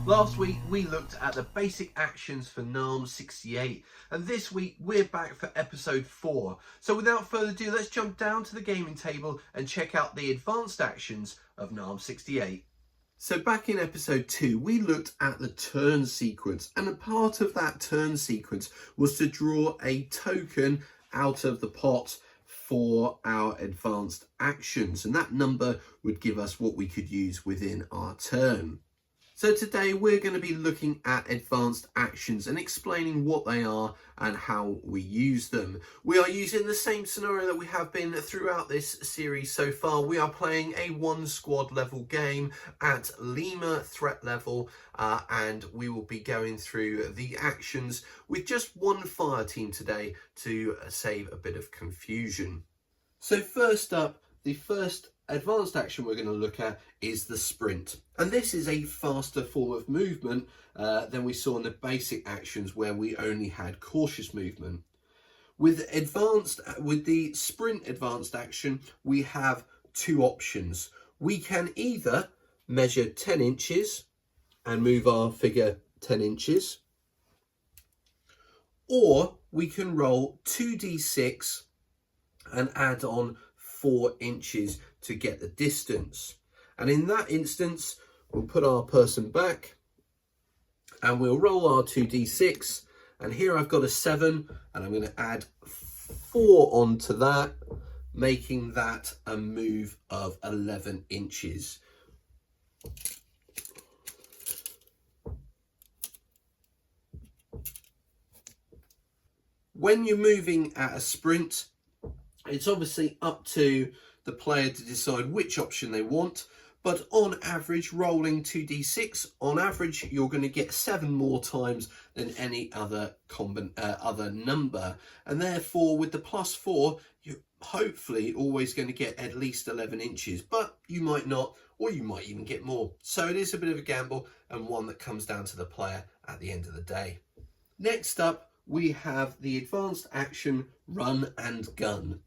Last week we looked at the basic actions for NARM 68 and this week we're back for episode 4. So without further ado, let's jump down to the gaming table and check out the advanced actions of NARM 68. So back in episode 2 we looked at the turn sequence, and a part of that turn sequence was to draw a token out of the pot for our advanced actions, and that number would give us what we could use within our turn. So today we're going to be looking at advanced actions and explaining what they are and how we use them. We are using the same scenario that we have been throughout this series so far. We are playing a 1-squad level game at Lima threat level, and we will be going through the actions with just one fire team today to save a bit of confusion. So first up, the first advanced action we're going to look at is the sprint, and this is a faster form of movement than we saw in the basic actions where we only had cautious movement. With the sprint advanced action, we have two options. We can either measure 10 inches and move our figure 10 inches, or we can roll 2d6 and add on 4 inches to get the distance. And in that instance, we'll put our person back and we'll roll our 2d6, and here I've got a 7 and I'm going to add 4 onto that, making that a move of 11 inches. When you're moving at a sprint, it's obviously up to the player to decide which option they want, but on average, rolling 2d6, on average you're going to get 7 more times than any other number, and therefore with the +4 you're hopefully always going to get at least 11 inches, but you might not, or you might even get more. So it is a bit of a gamble, and one that comes down to the player at the end of the day. Next up, we have the advanced action run and gun.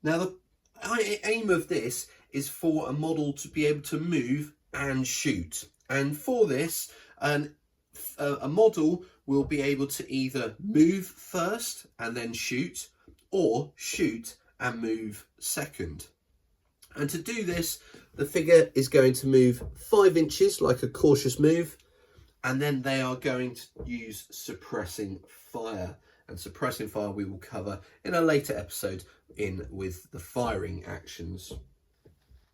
Now the aim of this is for a model to be able to move and shoot, and for this a model will be able to either move first and then shoot, or shoot and move second. And to do this, the figure is going to move 5 inches like a cautious move, and then they are going to use suppressing fire. And suppressing fire we will cover in a later episode with the firing actions.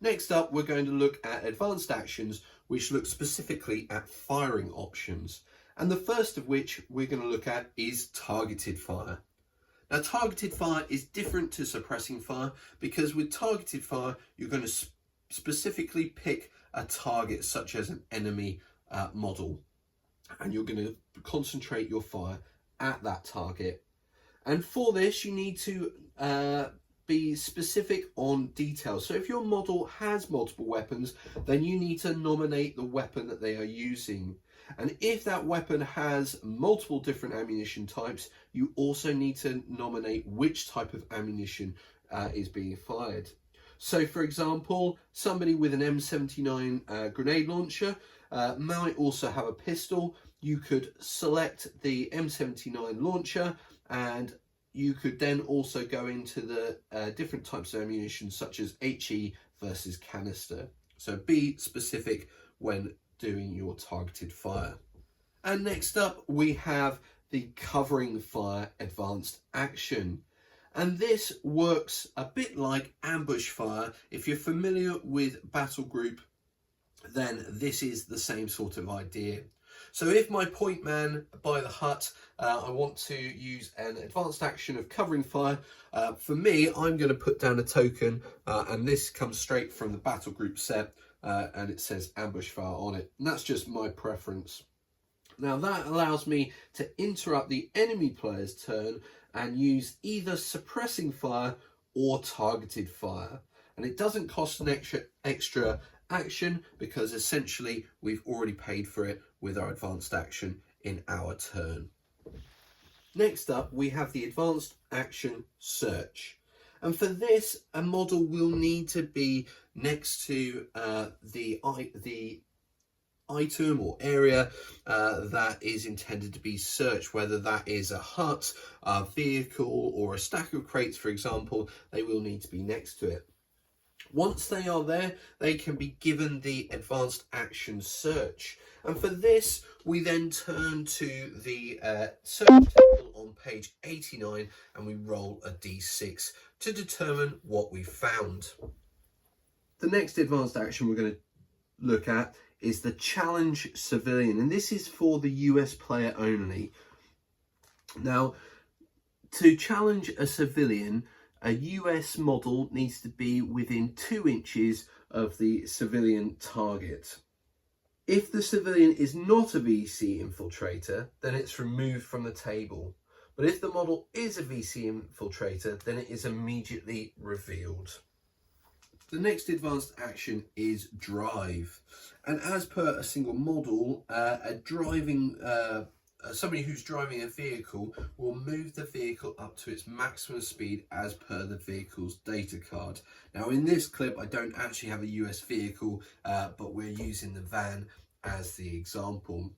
Next up, we're going to look at advanced actions which look specifically at firing options. And the first of which we're going to look at is targeted fire. Now, targeted fire is different to suppressing fire because with targeted fire, you're going to specifically pick a target such as an enemy model, and you're going to concentrate your fire at that target. And for this you need to be specific on details. So if your model has multiple weapons, then you need to nominate the weapon that they are using. And if that weapon has multiple different ammunition types, you also need to nominate which type of ammunition is being fired. So for example, somebody with an M79 grenade launcher might also have a pistol. You could select the M79 launcher, and you could then also go into the different types of ammunition such as HE versus canister. So be specific when doing your targeted fire. And next up we have the covering fire advanced action. And this works a bit like ambush fire. If you're familiar with Battle Group, then this is the same sort of idea. So if my point man by the hut, I want to use an advanced action of covering fire, for me, I'm going to put down a token, and this comes straight from the Battle Group set, and it says ambush fire on it. And that's just my preference. Now that allows me to interrupt the enemy player's turn and use either suppressing fire or targeted fire. And it doesn't cost an extra action because essentially we've already paid for it with our advanced action in our turn. Next up, we have the advanced action search. And for this, a model will need to be next to the item or area that is intended to be searched, whether that is a hut, a vehicle, or a stack of crates, for example. They will need to be next to it. Once they are there, they can be given the advanced action search. And for this, we then turn to the search table on page 89 and we roll a d6 to determine what we found. The next advanced action we're going to look at is the challenge civilian, and this is for the US player only. Now, to challenge a civilian, a US model needs to be within 2 inches of the civilian target. If the civilian is not a VC infiltrator, then it's removed from the table. But if the model is a VC infiltrator, then it is immediately revealed. The next advanced action is drive. And as per a single model, somebody who's driving a vehicle will move the vehicle up to its maximum speed as per the vehicle's data card. Now in this clip, I don't actually have a US vehicle, but we're using the van as the example.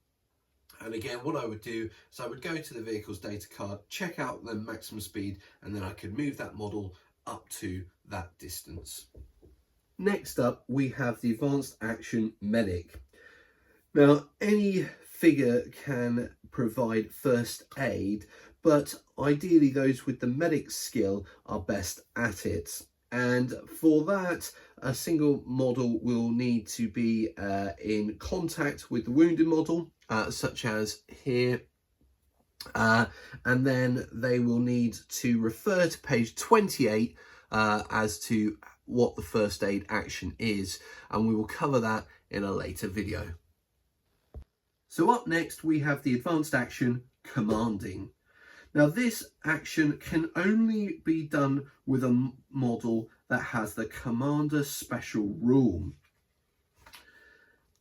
And again, what I would do is I would go to the vehicle's data card, check out the maximum speed, and then I could move that model up to that distance. Next up, we have the advanced action medic. Now, any figure can provide first aid, but ideally those with the medic skill are best at it. And for that, a single model will need to be in contact with the wounded model, such as here. And then they will need to refer to page 28 as to what the first aid action is, and we will cover that in a later video. So up next we have the advanced action commanding. Now this action can only be done with a model that has the commander special rule.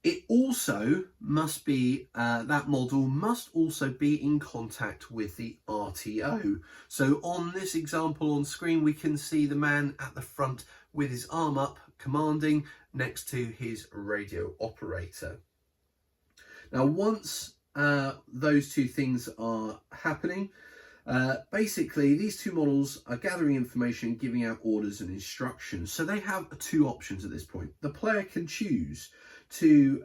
It also must be, that model must also be in contact with the RTO. So on this example on screen, we can see the man at the front with his arm up, commanding next to his radio operator. Now, once those two things are happening, basically these two models are gathering information, giving out orders and instructions. So they have two options at this point. The player can choose to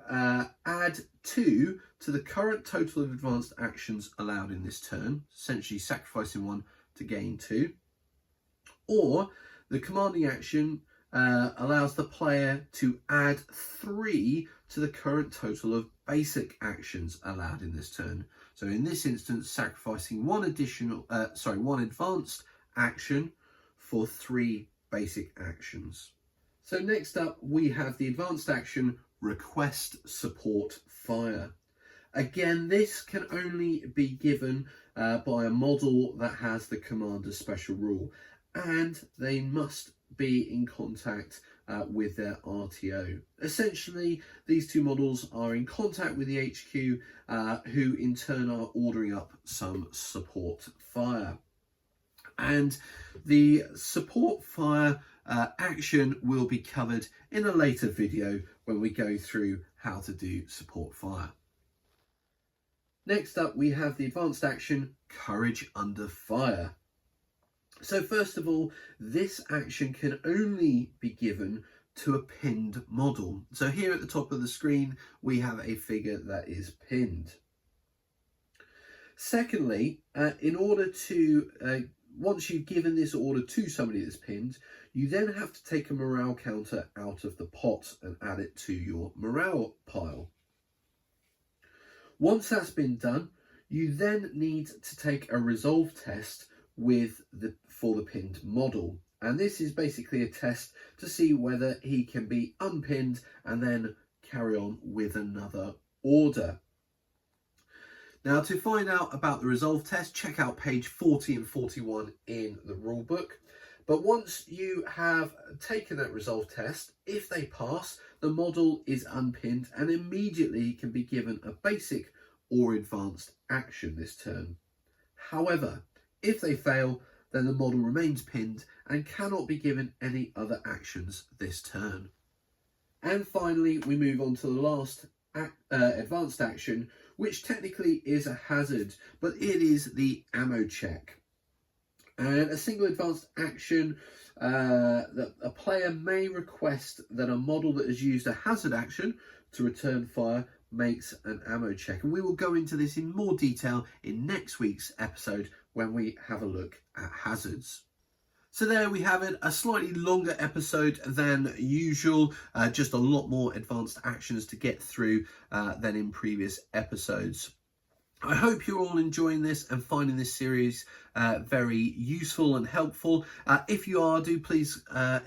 add 2 to the current total of advanced actions allowed in this turn, essentially sacrificing 1 to gain 2. Or the commanding action allows the player to add 3 to the current total of basic actions allowed in this turn. So in this instance, sacrificing one advanced action for 3 basic actions. So next up, we have the advanced action request support fire. Again, this can only be given by a model that has the commander special rule, and they must be in contact with their RTO. Essentially, these two models are in contact with the HQ, who in turn are ordering up some support fire. And the support fire action will be covered in a later video when we go through how to do support fire. Next up, we have the advanced action courage under fire. So first of all, this action can only be given to a pinned model. So here at the top of the screen, we have a figure that is pinned. Secondly, in order to, once you've given this order to somebody that's pinned, you then have to take a morale counter out of the pot and add it to your morale pile. Once that's been done, you then need to take a resolve test for the pinned model. And this is basically a test to see whether he can be unpinned and then carry on with another order. Now, to find out about the resolve test, check out page 40 and 41 in the rulebook. But once you have taken that resolve test, if they pass, the model is unpinned and immediately can be given a basic or advanced action this turn. However, if they fail, then the model remains pinned and cannot be given any other actions this turn. And finally, we move on to the last advanced action, which technically is a hazard, but it is the ammo check. And a single advanced action that a player may request that a model that has used a hazard action to return fire makes an ammo check. And we will go into this in more detail in next week's episode when we have a look at hazards. So there we have it, a slightly longer episode than usual, just a lot more advanced actions to get through than in previous episodes. I hope you're all enjoying this and finding this series very useful and helpful. If you are, do please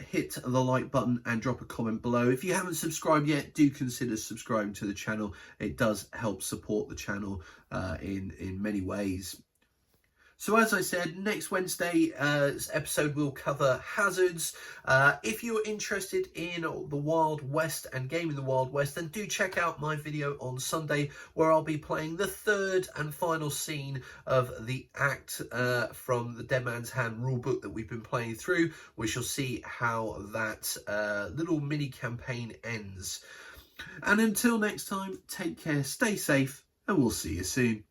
hit the like button and drop a comment below. If you haven't subscribed yet, do consider subscribing to the channel. It does help support the channel in many ways. So as I said, next Wednesday's episode will cover hazards. If you're interested in the Wild West and gaming the Wild West, then do check out my video on Sunday where I'll be playing the third and final scene of the act from the Dead Man's Hand rulebook that we've been playing through. We shall see how that little mini campaign ends. And until next time, take care, stay safe, and we'll see you soon.